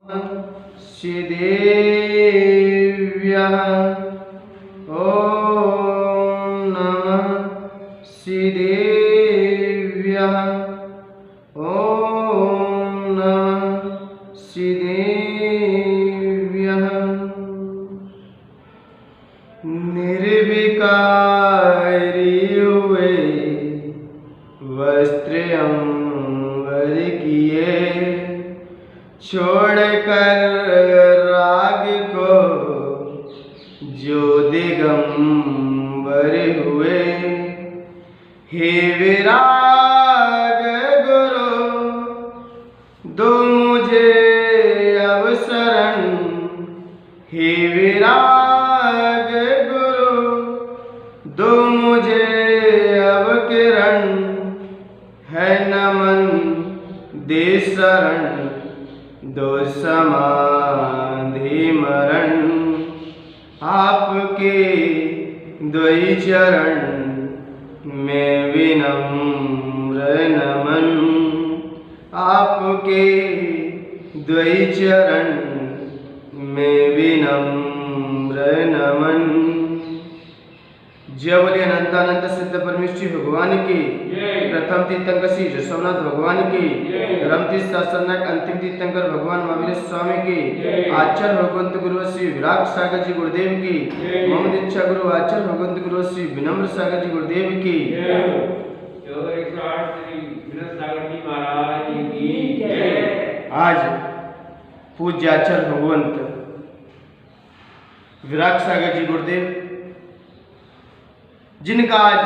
श्रीदेव्यः ॐ नमः श्रीदेव्यः ॐ नमः श्रीदेव्यः निर्विकारी हुए वस्त्र अंबर किए छोड़कर राग को जो दिगंबर हुए हे विराग गुरु दो मुझे अवसरण हे विराग गुरु दो मुझे अवकिरण है नमन दे शरण दो समाधि मरण आपके द्वै चरण में विनम्र नमन आपके द्वै चरण में विनम्र नमन। जय बोले अनंतानंद सिद्ध परमेश्वरी भगवान की, प्रथम तीर्थंकर श्री जसवनाथ भगवान की, धर्म तीर्थ शास्त्रनायक अंतिम तीर्थंकर भगवान महावीर स्वामी की, आचार्य भगवंत गुरु श्री विराग सागर जी गुरुदेव की, मम दीक्षा गुरु आचार्य भगवंत गुरु श्री विनम्र सागर जी गुरुदेव की। आज पूज्य आचार्य भगवंत विराग सागर जी गुरुदेव जिनका आज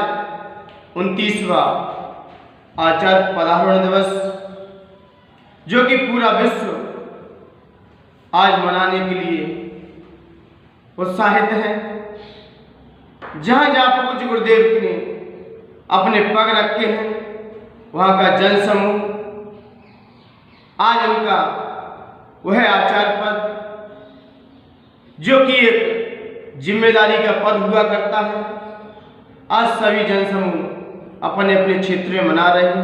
29वां आचार्य पदारोहण दिवस जो कि पूरा विश्व आज मनाने के लिए उत्साहित है, जहां जहां पूज्य गुरुदेव ने अपने पग रखे हैं वहां का जन समूह आज उनका वह आचार्य पद जो कि एक जिम्मेदारी का पद हुआ करता है, आज सभी जनसमूह अपने अपने क्षेत्र में मना रहे हैं।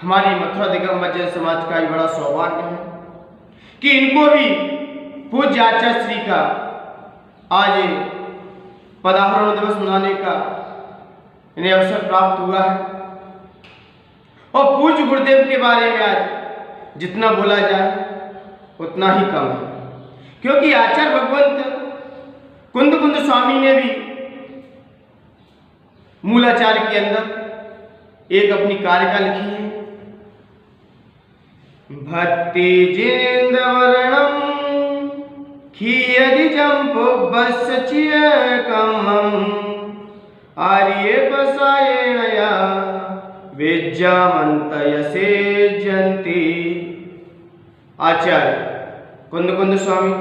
हमारी मथुरा दिगंबर जैन समाज का ही बड़ा सौभाग्य है कि इनको भी पूज्य आचार्य श्री का आज पदारोहण दिवस मनाने का इन्हें अवसर प्राप्त हुआ है। और पूज्य गुरुदेव के बारे में आज जितना बोला जाए उतना ही कम है, क्योंकि आचार्य भगवंत कुंद कुंद स्वामी ने भी मूलाचार्य के अंदर एक अपनी कारिका लिखी है। भक्ति जिंद वर्णम खियदि जंपो बसचिय कमम आर्य बसायेणया विद्यामंतयसे जंती। आचार्य कुंद कुंद स्वामी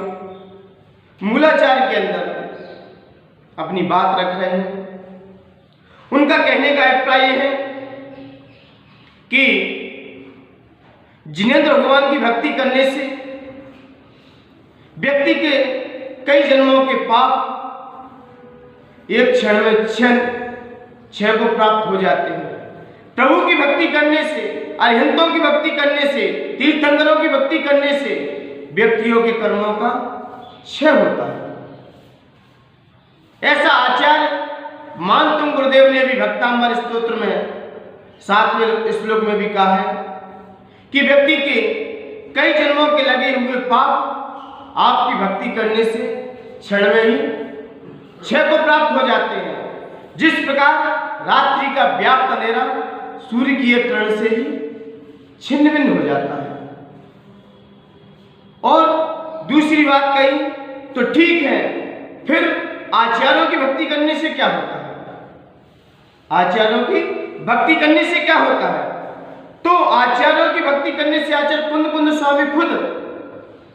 मूलाचार्य के अंदर अपनी बात रख रहे हैं। उनका कहने का अभिप्राय है कि जिनेंद्र भगवान की भक्ति करने से व्यक्ति के कई जन्मों के पाप एक क्षण में क्षय को प्राप्त हो जाते हैं। प्रभु की भक्ति करने से, अरिहंतों की भक्ति करने से, तीर्थंकरों की भक्ति करने से व्यक्तियों के कर्मों का क्षय होता है। ऐसा आचार्य मान तुम गुरुदेव ने भी भक्तांबर स्तोत्र में 7वें श्लोक में भी कहा है कि व्यक्ति के कई जन्मों के लगे हुए पाप आपकी भक्ति करने से क्षण में ही क्षय को प्राप्त हो जाते हैं। जिस प्रकार रात्रि का व्याप्त अंधेरा सूर्य की एक किरण से ही छिन्न भिन्न हो जाता है। और दूसरी बात कही तो ठीक है, फिर आचार्यों की भक्ति करने से क्या होता है? आचार्यों की भक्ति करने से क्या होता है? तो आचार्यों की भक्ति करने से आचार्य कुंद कुंद स्वामी खुद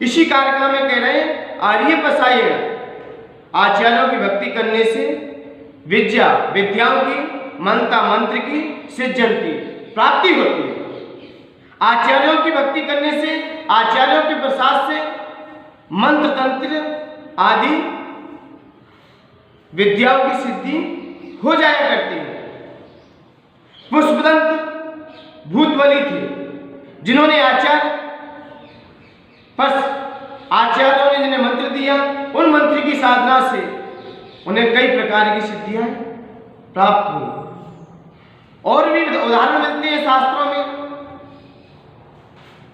इसी कार्यक्रम में कह रहे हैं, आर्य पसायेण, आचार्यों की भक्ति करने से विद्याओं की, मंत्र मंत्र की सिद्धि की प्राप्ति होती है। आचार्यों की भक्ति करने से, आचार्यों के प्रसाद से मंत्र तंत्र आदि विद्याओं की सिद्धि हो जाया करती है। पुष्पदंत भूतबली थे जिन्होंने आचार्य पर आचार्यों ने जिन्हें मंत्र दिया, उन मंत्र की साधना से उन्हें कई प्रकार की सिद्धियां प्राप्त हुई। और भी उदाहरण मिलते हैं शास्त्रों में।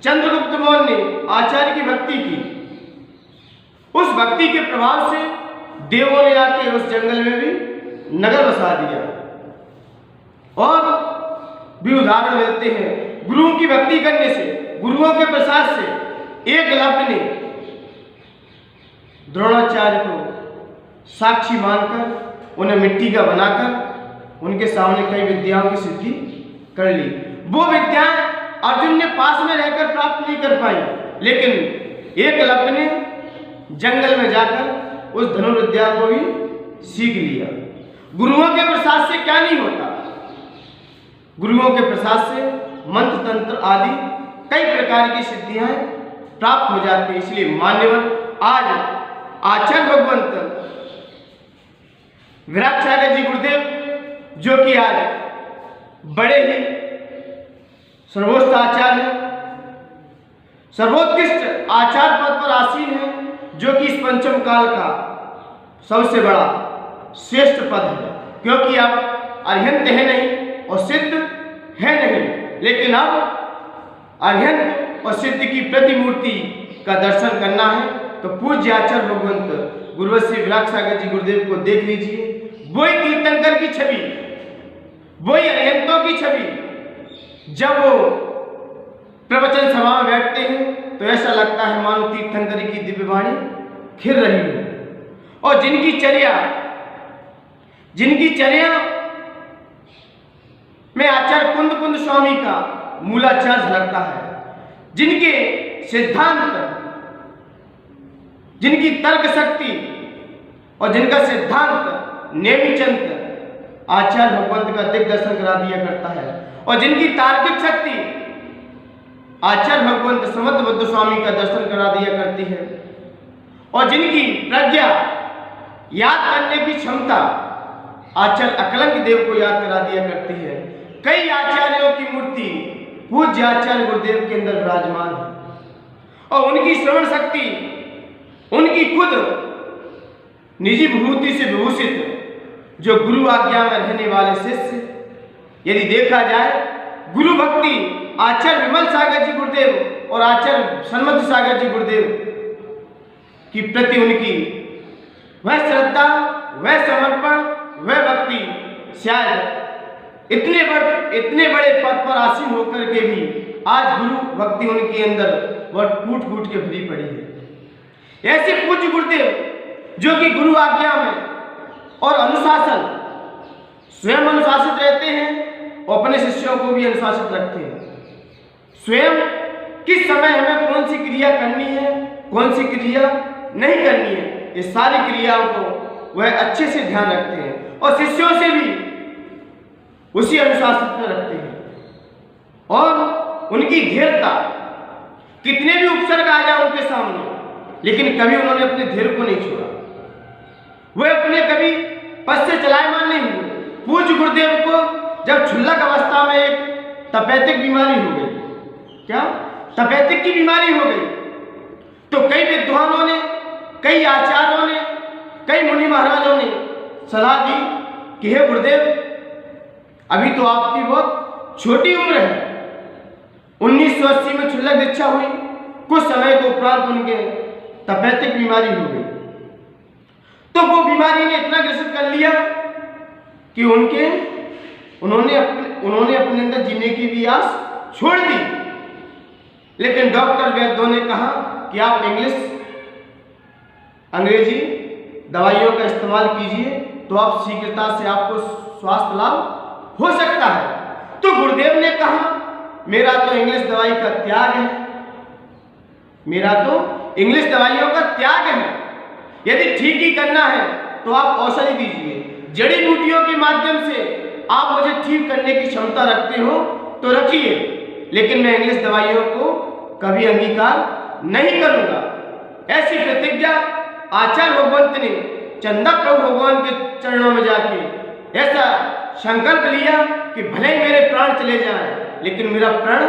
चंद्रगुप्त मौर्य ने आचार्य की भक्ति की, उस भक्ति के प्रभाव से देवों ने आके उस जंगल में भी नगर बसा दिया। और भी उदाहरण मिलते हैं गुरुओं की भक्ति करने से, गुरुओं के प्रसाद से एकलव्य ने द्रोणाचार्य को साक्षी मानकर उन्हें मिट्टी का बनाकर उनके सामने कई विद्याओं की सिद्धि कर ली। वो विद्याएं अर्जुन ने पास में रहकर प्राप्त नहीं कर पाई, लेकिन एकलव्य ने जंगल में जाकर उस धनुर्विद्या को भी सीख लिया। गुरुओं के प्रसाद से क्या नहीं होता, गुरुओं के प्रसाद से मंत्र तंत्र आदि कई प्रकार की सिद्धियां प्राप्त हो जाती है। इसलिए मान्यवर आज आचार्य भगवंत विराट जी गुरुदेव, जो कि आज बड़े ही सर्वोच्च आचार्य हैं, सर्वोत्कृष्ट आचार्य पद पर आसीन है, जो कि इस पंचम काल का सबसे बड़ा श्रेष्ठ पद है। क्योंकि अब अरिहंत है नहीं और सिद्ध है नहीं, लेकिन अब अरिहंत और सिद्ध की प्रतिमूर्ति का दर्शन करना है तो पूज्य आचार्य भगवंत गुरुश्री विराट सागर जी गुरुदेव को देख लीजिए। वही तीर्थंकर की छवि, वही अरिहंतों की छवि। जब वो प्रवचन सभा में बैठते हैं तो ऐसा लगता है मानो तीर्थंकर की दिव्य वाणी खिल रही हो। और जिनकी चर्या में आचार्य कुंद कुंद स्वामी का मूलाचार झलकता है, जिनके सिद्धांत, जिनकी तर्क शक्ति और जिनका सिद्धांत नेमिचंद आचार्य भगवंत का दिग्दर्शन करा दिया करता है, और जिनकी तार्किक शक्ति आचार्य भगवंत समर्थ बुद्ध स्वामी का दर्शन करा दिया करती है, और जिनकी प्रज्ञा याद करने की क्षमता आचार्य अकलंक देव को याद करा दिया करती है। कई आचार्यों की मूर्ति पूज्य आचार्य गुरुदेव के अंदर विराजमान है, और उनकी श्रवण शक्ति, उनकी खुद निजी विभूति से विभूषित जो गुरु आज्ञा में रहने वाले शिष्य, यदि देखा जाए गुरु भक्ति आचार्य विमल सागर जी गुरुदेव और आचार्य सन्मत सागर जी गुरुदेव की प्रति उनकी वह श्रद्धा, वह समर्पण, वह भक्ति शायद इतने बड़े पद पर आसीन होकर के भी आज गुरु भक्ति उनके अंदर वह टूट फूट के भरी पड़ी है। ऐसे पूज्य गुरुदेव जो कि गुरु आज्ञा में और अनुशासन, स्वयं अनुशासित रहते हैं और अपने शिष्यों को भी अनुशासित रखते हैं। स्वयं किस समय हमें कौन सी क्रिया करनी है, कौन सी क्रिया नहीं करनी है, इस सारी क्रियाओं को वह अच्छे से ध्यान रखते हैं और शिष्यों से भी उसी अनुशासित में रखते हैं। और उनकी धीरता, कितने भी उपसर्ग आ जाए उनके सामने, लेकिन कभी उन्होंने अपने धैर्य को नहीं छोड़ा, वे अपने कभी पद से चलायमान नहीं हुए। पूज्य गुरुदेव को जब क्षुल्लक अवस्था में एक तपेदिक बीमारी हो गई, क्या तपेदिक की बीमारी हो गई, तो कई विद्वानों ने, कई आचार्यों ने, कई मुनि महाराजों ने सलाह दी कि हे गुरुदेव, अभी तो आपकी बहुत छोटी उम्र है। 1980 में क्षुल्लक दीक्षा हुई, कुछ समय के उपरांत उनके तपेदिक बीमारी हो गई। तो वो बीमारी ने इतना ग्रसित कर लिया कि उन्होंने अपने अंदर जीने की भी आस छोड़ दी। लेकिन डॉक्टर वैद्यों ने कहा कि आप अंग्रेजी दवाइयों का इस्तेमाल कीजिए तो आप शीघ्रता से आपको स्वास्थ्य लाभ हो सकता है। तो गुरुदेव ने कहा मेरा तो इंग्लिश दवाई का त्याग है, मेरा तो इंग्लिश दवाइयों का त्याग है। यदि ठीक ही करना है तो आप औषधि दीजिए, जड़ी बूटियों के माध्यम से आप मुझे ठीक करने की क्षमता रखते हो तो रखिए, लेकिन मैं इंग्लिश दवाइयों को कभी अंगीकार नहीं करूंगा। ऐसी प्रतिज्ञा आचार्य भगवंत ने चंदा प्रभु भगवान के चरणों में जाके ऐसा संकल्प लिया कि भले ही मेरे प्राण चले जाएं, लेकिन मेरा प्राण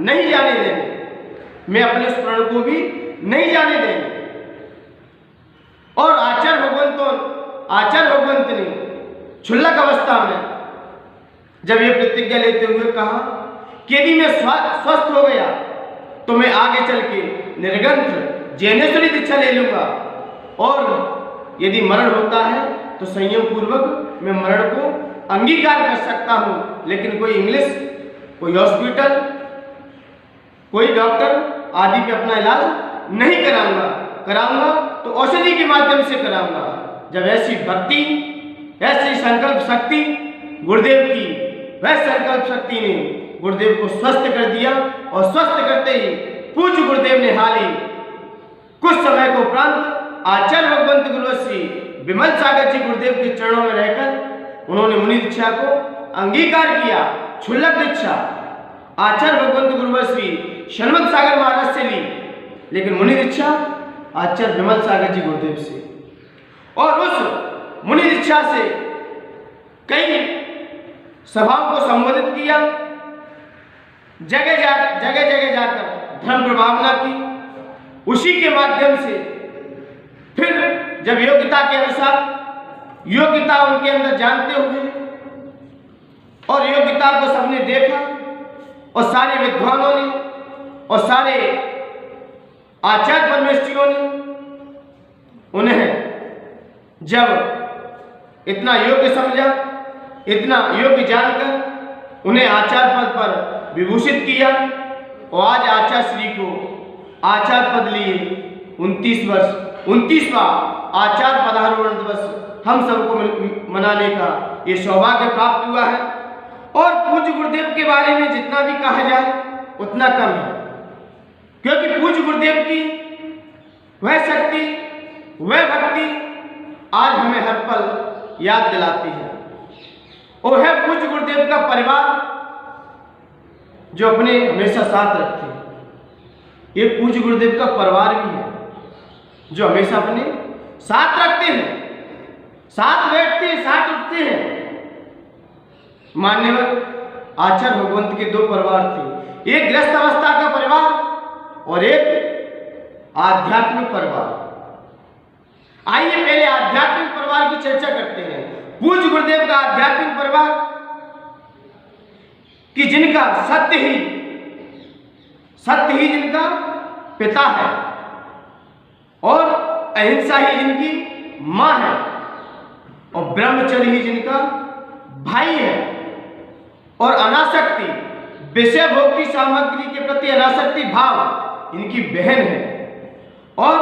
नहीं जाने देंगे, मैं अपने उस प्राण को भी नहीं जाने देंगे। और आचार्य भगवंत ने क्षुल्लक अवस्था में जब ये प्रतिज्ञा लेते हुए कहा कि यदि मैं स्वस्थ हो गया तो मैं आगे चल के निर्ग्रंथ ज्ञानेश्वरी दीक्षा ले लूंगा, और यदि मरण होता है तो संयम पूर्वक मैं मरण को अंगीकार कर सकता हूं, लेकिन कोई इंग्लिश, कोई हॉस्पिटल, कोई डॉक्टर आदि पे अपना इलाज नहीं कराऊंगा तो औषधि के माध्यम से कराऊंगा। जब ऐसी भक्ति, ऐसी संकल्प शक्ति गुरुदेव की, वह संकल्प शक्ति ने गुरुदेव को स्वस्थ कर दिया, और स्वस्थ करते ही पूज्य गुरुदेव ने हाल ही कुछ समय को उपरांत आचार्य भगवंत गुरु श्री विमल सागर जी गुरुदेव के चरणों में रहकर उन्होंने मुनि दीक्षा को अंगीकार किया, क्षुल्लक दीक्षा आचार्य भगवंत गुरु श्री षण्मुख सागर महाराज से ली, लेकिन मुनि दीक्षा आचार्य विमल सागर जी गुरुदेव से। और उस मुनि दीक्षा से कई सभाओं को संबोधित किया, जगह जगह जाकर धर्म प्रभावना की। उसी के माध्यम से फिर जब योग्यता के अनुसार योग्यता उनके अंदर जानते हुए, और योग्यता को सबने देखा, और सारे विद्वानों ने और सारे आचार्य परमेष्ठियों ने उन्हें जब इतना योग्य समझा, इतना योग्य जानकर उन्हें आचार्य पद पर विभूषित किया, और आज आचार्य श्री को आचार्य पद लिए 29वां आचार्य पदारोहण दिवस हम सबको मनाने का ये सौभाग्य प्राप्त हुआ है। और पूज्य गुरुदेव के बारे में जितना भी कहा जाए उतना कम है, क्योंकि पूज्य गुरुदेव की वह शक्ति, वह भक्ति आज हमें हर पल याद दिलाती है। और है पूज्य गुरुदेव का परिवार जो अपने हमेशा साथ रखते हैं। ये पूज्य गुरुदेव का परिवार भी है जो हमेशा अपने साथ रखते हैं, साथ बैठते हैं, साथ उठते हैं। मान्यवर आचार्य भगवंत के दो परिवार थे, एक गृहस्थ अवस्था का परिवार और एक आध्यात्मिक परिवार। आइए पहले आध्यात्मिक परिवार की चर्चा करते हैं। पूज्य गुरुदेव का आध्यात्मिक परिवार कि जिनका सत्य ही जिनका पिता है, और अहिंसा ही जिनकी मां है, और ब्रह्मचर्य ही जिनका भाई है, और अनासक्ति, विषय भोग की सामग्री के प्रति अनासक्ति भाव इनकी बहन है, और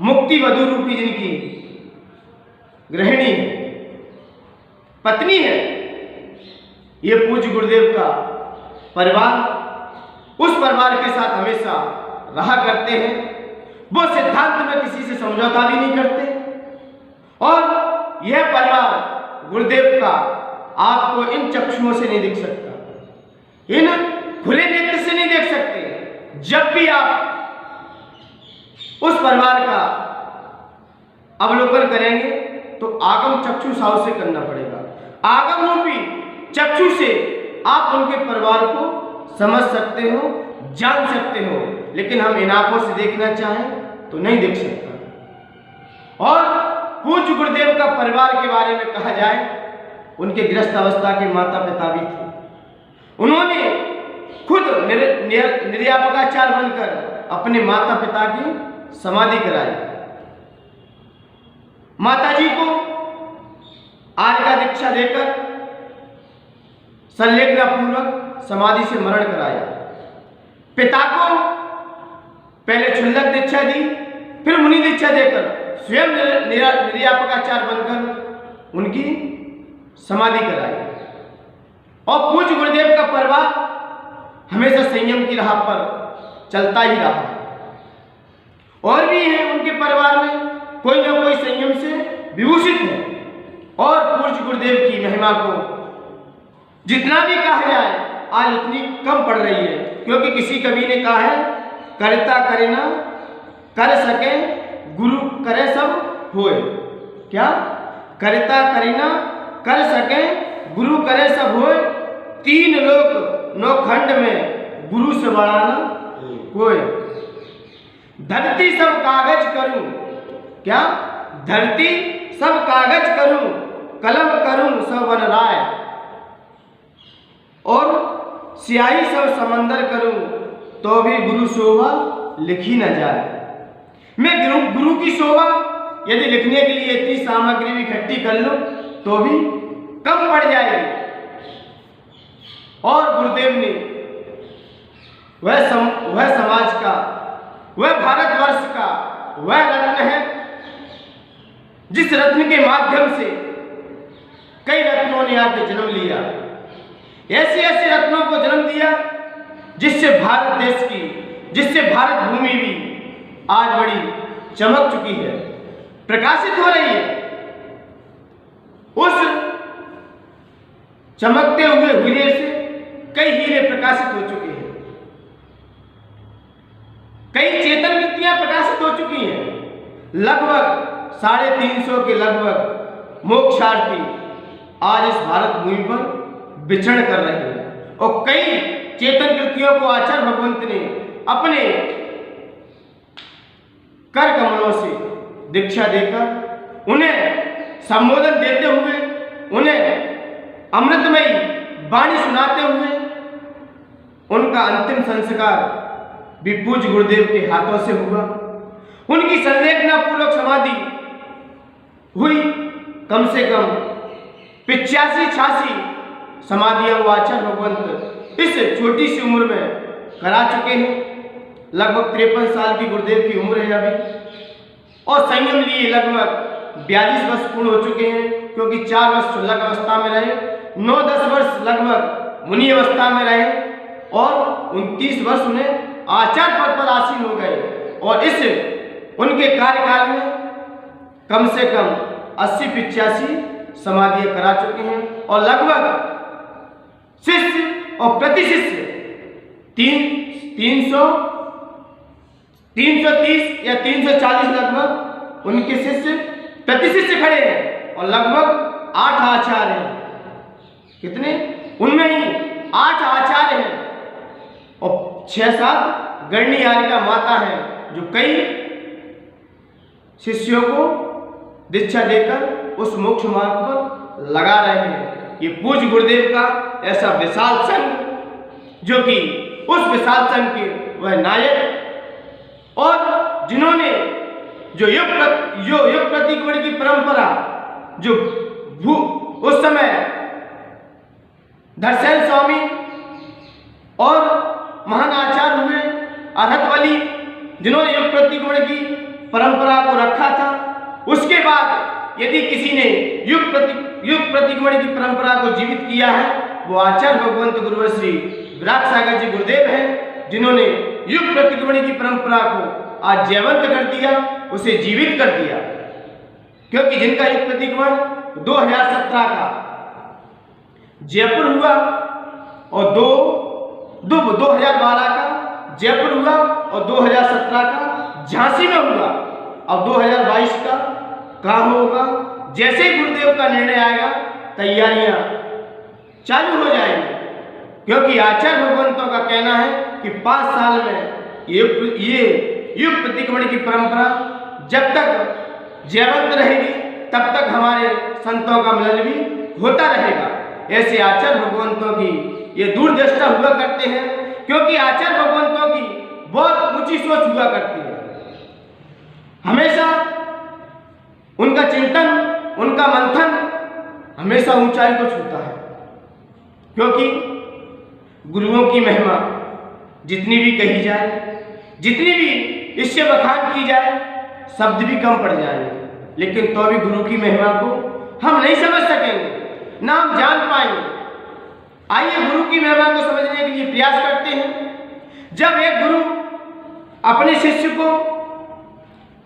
मुक्ति वधु रूपी जिनकी गृहिणी है, पत्नी है। ये पूज्य गुरुदेव का परिवार उस परिवार के साथ हमेशा रहा करते हैं। वो सिद्धांत में किसी से समझौता भी नहीं करते, और यह परिवार गुरुदेव का आपको इन चक्षुओं से नहीं दिख सकता, इन खुले नेत्र से नहीं देख सकते। जब भी आप उस परिवार का अवलोकन करेंगे तो आगम चक्षु साव से करना पड़ेगा। आगम रूपी चक्षु से आप उनके परिवार को समझ सकते हो, जान सकते हो, लेकिन हम इन आंखों से देखना चाहें तो नहीं देख सकता। और पूज्य गुरुदेव का परिवार के बारे में कहा जाए, उनके गृहस्थ अवस्था के माता पिता भी थे। उन्होंने खुद निर्यापकाचार्य बनकर अपने माता पिता की समाधि कराई। माताजी को आर्य दीक्षा देकर संलेखना पूर्वक समाधि से मरण कराया। पिता को पहले क्षुल्लक दीक्षा दी, फिर मुनि दीक्षा देकर स्वयं निर्यापकाचार्य बनकर उनकी समाधि कराई। और पूज्य गुरुदेव का परिवार हमेशा संयम की राह पर चलता ही रहा। और भी हैं उनके परिवार में कोई ना कोई संयम से विभूषित है, और पूज्य गुरुदेव की महिमा को जितना भी कहा जाए आज उतनी कम पड़ रही है, क्योंकि किसी कवि ने कहा है, करता करे ना कर सके गुरु करे सब होए। क्या? करता करे ना कर सके गुरु करे सब होए, तीन लोक नौखंड में गुरु से बड़ा ना कोई। धरती सब कागज करूं, क्या धरती सब कागज करूं, कलम करूं सब वनराय, और स्याही सब समंदर करूं तो भी गुरु शोभा लिखी न जाए। मैं गुरु की शोभा यदि लिखने के लिए इतनी सामग्री भी इकट्ठी कर लूं तो भी कम पड़ जाएगी। और गुरुदेव ने वह समाज का, वह भारतवर्ष का वह रत्न है जिस रत्न के माध्यम से कई रत्नों ने आके जन्म लिया, ऐसे ऐसे रत्नों को जन्म दिया जिससे भारत देश की, जिससे भारत भूमि भी आज बड़ी चमक चुकी है, प्रकाशित हो रही है। उस चमकते हुए हीरे से कई हीरे प्रकाशित हो चुके हैं, कई चेतन वृत्तियां प्रकाशित हो चुकी हैं। लगभग 350 के लगभग मोक्षार्थी आज इस भारत भूमि पर विचरण कर रहे हैं, और कई चेतन कृतियों को आचार्य भगवंत ने अपने कर कमलों से दीक्षा देकर, उन्हें संबोधन देते हुए, उन्हें अमृतमयी वाणी सुनाते हुए उनका अंतिम संस्कार भी पूज्य गुरुदेव के हाथों से हुआ। उनकी संलेखना पूर्वक समाधि हुई। कम से कम 85-86 समाधियां वो आचार्य भगवंत इस छोटी सी उम्र में करा चुके हैं। लगभग 53 साल की गुरुदेव की उम्र है अभी, और संयम लिए लगभग 42 वर्ष पूर्ण हो चुके हैं, क्योंकि 4 वर्ष शुल्लक अवस्था में रहे, 9-10 वर्ष लगभग मुनि अवस्था में रहे, और 29 वर्ष उन्हें आचार्य पद पर आसीन हो गए। और इस उनके कार्यकाल में कम से कम 80-85 समाधियां करा चुके हैं, और लगभग शिष्य और प्रति शिष्य 330 या 340 लगभग उनके शिष्य प्रति शिष्य खड़े हैं, और लगभग 8 आचार्य हैं। कितने? उनमें ही 8 आचार्य हैं और 6-7 गणनीयारिका माता हैं, जो कई शिष्यों को दीक्षा देकर उस मोक्ष मार्ग पर लगा रहे हैं। ये पूज्य गुरुदेव का ऐसा विशाल संघ, जो कि उस विशाल संघ के वह नायक, और जिन्होंने जो युग प्रतिक्रमण की परंपरा, जो उस समय धरसेन स्वामी और महान आचार्य हुए अरहतवली, जिन्होंने युग प्रतिक्रमण की परंपरा को रखा था। उसके बाद यदि किसी ने युग प्रतिक्रमण की परंपरा को जीवित किया है, वो आचार्य भगवंत गुरुवर श्री विराट सागर जी गुरुदेव हैं, जिन्होंने युग प्रतिक्रमण की परंपरा को आज जयवंत कर दिया, उसे जीवित कर दिया। क्योंकि जिनका युग प्रतिक्रमण 2017 का जयपुर हुआ, और 2012 का जयपुर हुआ, और 2017 का झांसी में हुआ, अब 2022 का कहाँ होगा। जैसे ही गुरुदेव का निर्णय आएगा, तैयारियां चालू हो जाएंगी, क्योंकि आचार्य भगवंतों का कहना है कि 5 साल में ये युग प्रतिक्रमण की परंपरा जब तक जयवंत रहेगी, तब तक हमारे संतों का मिलन भी होता रहेगा। ऐसे आचार्य भगवंतों की ये दूरदृष्टा हुआ करते हैं, क्योंकि आचार्य भगवंतों की बहुत ऊंची सोच हुआ करती है। हमेशा उनका चिंतन, उनका मंथन हमेशा ऊंचाई को छूता है, क्योंकि गुरुओं की महिमा जितनी भी कही जाए, जितनी भी इससे बखान की जाए, शब्द भी कम पड़ जाएंगे, लेकिन तो भी गुरु की महिमा को हम नहीं समझ सकेंगे, ना हम जान पाएंगे। आइए गुरु की महिमा को समझने के लिए प्रयास करते हैं। जब एक गुरु अपने शिष्य को,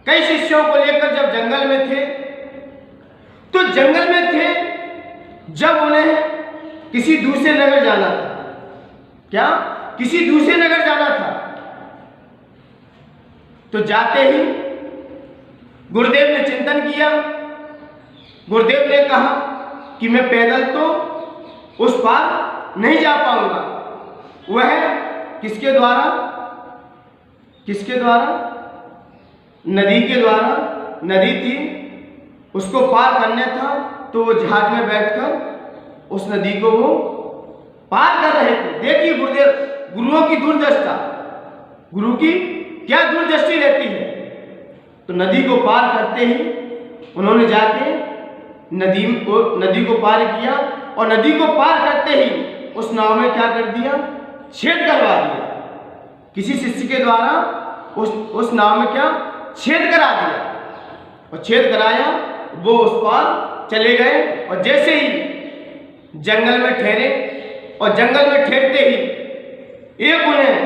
कई शिष्यों को लेकर जब जंगल में थे, तो जंगल में थे जब उन्हें किसी दूसरे नगर जाना था। क्या? किसी दूसरे नगर जाना था। तो जाते ही गुरुदेव ने चिंतन किया। गुरुदेव ने कहा कि मैं पैदल तो उस पार नहीं जा पाऊंगा। वह किसके द्वारा? किसके द्वारा? नदी के द्वारा। नदी थी उसको पार करना था, तो वो जहाज में बैठकर उस नदी को वो पार कर रहे थे। देखिए गुरुओं की दूरदृष्टा, गुरु की क्या दूरदृष्टि रहती है। तो नदी को पार करते ही उन्होंने जाके नदी को पार किया, और नदी को पार करते ही उस नाव में क्या कर दिया, छेद करवा दिया। किसी शिष्य के द्वारा उस नाव में क्या छेद करा दिया, और छेद कराया, वो उस पार चले गए। और जैसे ही जंगल में ठहरे, और जंगल में ठहरते ही एक उन्हें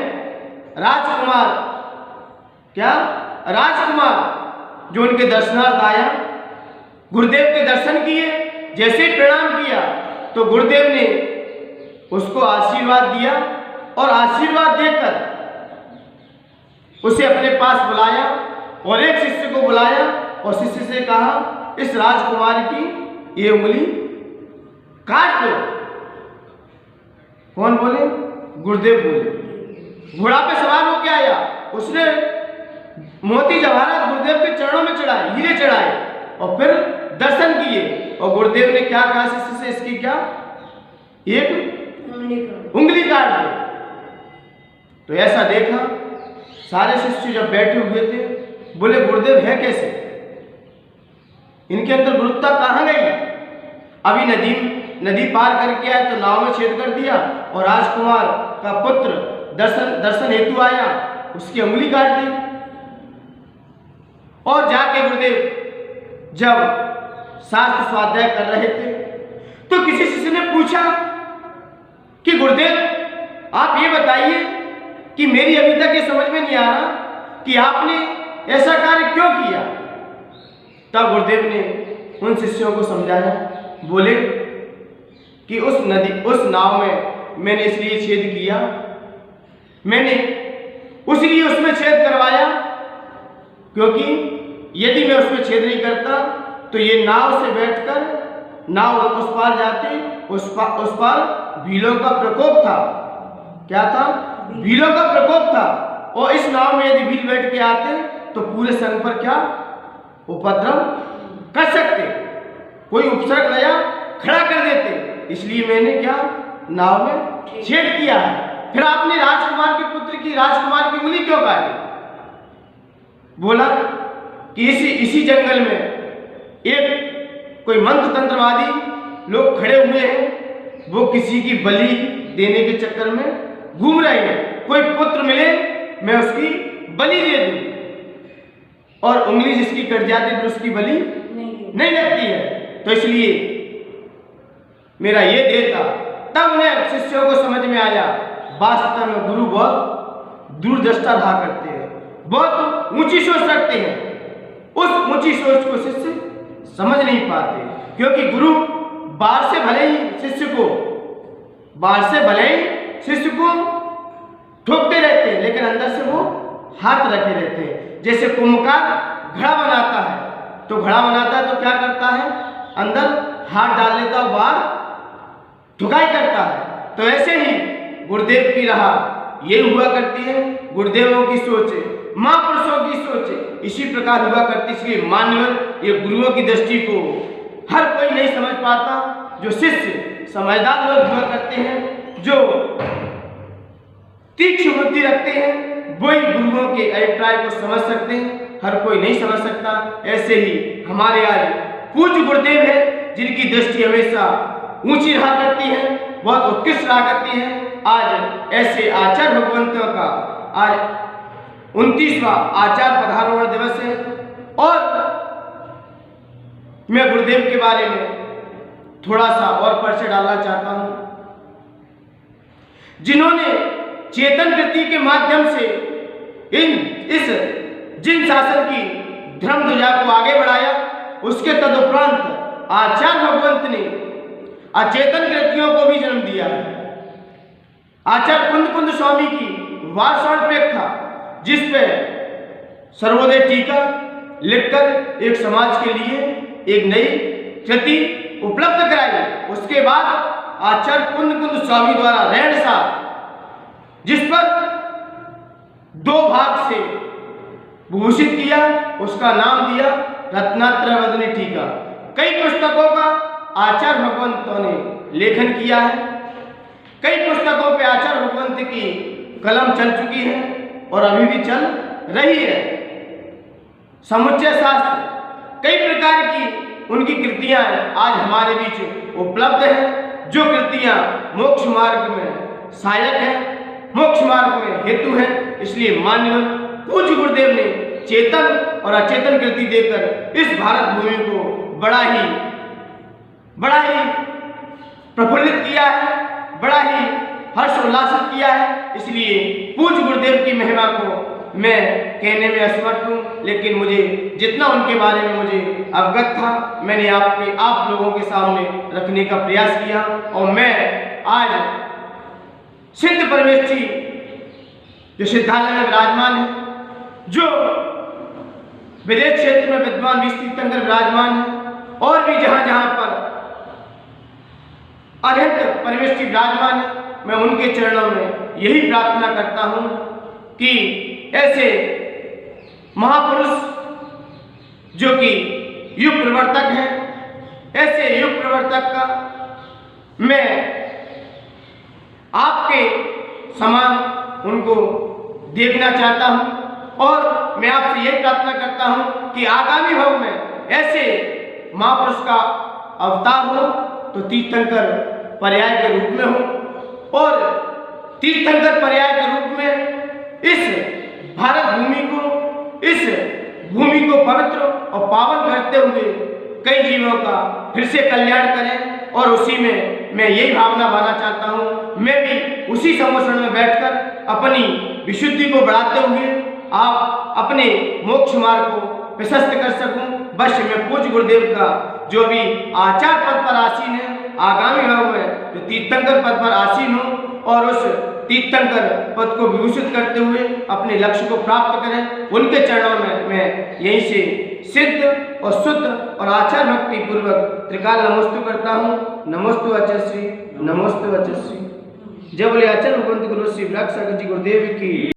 राजकुमार जो उनके दर्शनार्थ आया, गुरुदेव के दर्शन किए। जैसे प्रणाम किया तो गुरुदेव ने उसको आशीर्वाद दिया, और आशीर्वाद देकर उसे अपने पास बुलाया, और एक शिष्य को बुलाया और शिष्य से कहा, इस राजकुमार की ये उंगली काट दो। कौन बोले? गुरुदेव बोले। घोड़ा पे सवार होकर आया, उसने मोती जवाहरात गुरुदेव के चरणों में चढ़ाए, हीरे चढ़ाए, और फिर दर्शन किए। और गुरुदेव ने क्या कहा शिष्य से, इसकी क्या एक उंगली काट दो। तो ऐसा देखा, सारे शिष्य जब बैठे हुए थे, बोले गुरुदेव है कैसे, इनके अंदर गुरुता कहाँ गई? अभी नदी पार करके आए तो नाव में छेद कर दिया, और राजकुमार का पुत्र दर्शन हेतु आया, उसकी उंगली काट दी। और जाके गुरुदेव जब शास्त्र स्वाध्याय कर रहे थे, तो किसी शिष्य ने पूछा कि गुरुदेव आप ये बताइए कि मेरी अभी तक ये समझ में नहीं आ रहा कि आपने ऐसा कार्य क्यों किया। तब गुरुदेव ने उन शिष्यों को समझाया, बोले कि उस नाव में मैंने इसलिए छेद किया, मैंने उसलिए उसमें छेद करवाया, क्योंकि यदि मैं उसमें छेद नहीं करता तो ये नाव से बैठकर नाव उस पार जाती, उस पार भीलों का प्रकोप था। क्या था? भीलों का प्रकोप था। और इस नाव में यदि भील बैठ के आते तो पूरे संघ पर क्या उपद्रव कर सकते, कोई उपसर्ग नया खड़ा कर देते। इसलिए मैंने क्या नाव में छेद किया है। फिर आपने राजकुमार के पुत्र की राजकुमार की उंगली क्यों काटी? बोला कि इसी जंगल में एक कोई मंत्र तंत्रवादी लोग खड़े हुए हैं, वो किसी की बलि देने के चक्कर में घूम रहे हैं। कोई पुत्र मिले मैं उसकी बलि दे दूं, और उंगली जिसकी कट जाती है उसकी बलि नहीं लगती है। तो इसलिए मेरा ये देता। तब उन्हें शिष्यों को समझ में आया, वास्तव में गुरु बहुत दूरदृष्टा रहा करते हैं, बहुत ऊंची सोच रखते हैं। उस ऊंची सोच को शिष्य समझ नहीं पाते, क्योंकि गुरु बाहर से भले ही शिष्य को ठोकते रहते हैं, लेकिन अंदर से वो हाथ रखे रहते हैं। जैसे कुम्भकार घड़ा बनाता है, तो घड़ा बनाता है तो क्या करता है, अंदर हाथ डाल लेता है, बाहर ठुकाई करता है। तो ऐसे ही गुरुदेव की राह ये हुआ करती है, गुरुदेवों की सोच, महापुरुषों की सोच इसी प्रकार हुआ करती। इसलिए मान्यवर ये गुरुओं की दृष्टि को हर कोई नहीं समझ पाता। जो शिष्य समझदार लोग हुआ करते हैं, जो तीक्ष्ण बुद्धि रखते हैं, वही गुरुओं के अभिप्राय को समझ सकते हैं, हर कोई नहीं समझ सकता। ऐसे ही हमारे आज पूज्य गुरुदेव है, जिनकी दृष्टि हमेशा ऊंची रहा करती है, बहुत उत्कृष्ट रहा करती है। आज ऐसे आचार्य भगवंतों का आज 29वां आचार्य पधारोहण दिवस है, और मैं गुरुदेव के बारे में थोड़ा सा और परिचय डालना चाहता हूं, जिन्होंने चेतन कृति के माध्यम से जिन शासन की धर्म ध्वजा को आगे बढ़ाया, उसके तदुपरांत आचार्य भगवंत ने अचेतन कृतियों को भी जन्म दिया है। आचार्य कुंद स्वामी की वासवण प्रेक्षा, जिस पे सर्वोदय टीका लिखकर एक समाज के लिए एक नई कृति उपलब्ध कराई। उसके बाद आचार्य कुंद स्वामी द्वारा रहनसार, जिस पर 2 भाग से भूषित किया, उसका नाम दिया रत्नात्रय वदनी टीका। कई पुस्तकों का आचार्य भगवंतों ने लेखन किया है, कई पुस्तकों पे आचार्य भगवंत की कलम चल चुकी है और अभी भी चल रही है। समुच्चय शास्त्र, कई प्रकार की उनकी कृतियां आज हमारे बीच उपलब्ध हैं, जो कृतियां मोक्ष मार्ग में सहायक हैं, मोक्ष मार्ग में हेतु हैं। इसलिए माननीय पूज्य गुरुदेव ने चेतन और अचेतन कृति देकर इस भारत भूमि को बड़ा ही प्रफुल्लित किया है, बड़ा ही हर्षोल्लासित किया है। इसलिए पूज्य गुरुदेव की महिमा को मैं कहने में असमर्थ हूँ, लेकिन मुझे जितना उनके बारे में मुझे अवगत था मैंने आप लोगों के सामने रखने का प्रयास किया। और मैं आज सिद्ध परमेश जी जो सिद्धालय में विराजमान है, जो विदेश क्षेत्र में विद्वान ऋषि तीर्थंकर विराजमान है, और भी जहाँ जहाँ पर अनंत परमेश जी विराजमान है, मैं उनके चरणों में यही प्रार्थना करता हूँ कि ऐसे महापुरुष जो कि युग प्रवर्तक हैं, ऐसे युग प्रवर्तक का मैं आपके समान उनको देखना चाहता हूँ। और मैं आपसे यही प्रार्थना करता हूँ कि आगामी भव में ऐसे महापुरुष का अवतार हो तो तीर्थंकर पर्याय के रूप में हो, और तीर्थंकर पर्याय के रूप में इस भारत भूमि को, इस भूमि को पवित्र और पावन करते हुए कई जीवों का फिर से कल्याण करें। और उसी में मैं यही भावना बनाना चाहता हूँ, मैं भी उसी समोषण में बैठकर अपनी विशुद्धि को बढ़ाते हुए आप अपने मोक्ष मार्ग को प्रशस्त कर सकूं। बस मैं पूज्य गुरुदेव का जो भी आचार्य पद पर आसीन है, आगामी भाव में जो तीर्थंकर पद पर आसीन हो, और उस तीर्थंकर पद को विभूषित करते हुए अपने लक्ष्य को प्राप्त करें। उनके चरणों में मैं यहीं से सिद्ध और शुद्ध और आचार भक्ति पूर्वक त्रिकाल नमोस्तु करता हूँ। नमोस्तु आचार्य श्री, नमोस्तु आचार्य श्री। जय बोले आचार्य भगवंत गुरु श्री वृक्ष जी गुरुदेव की।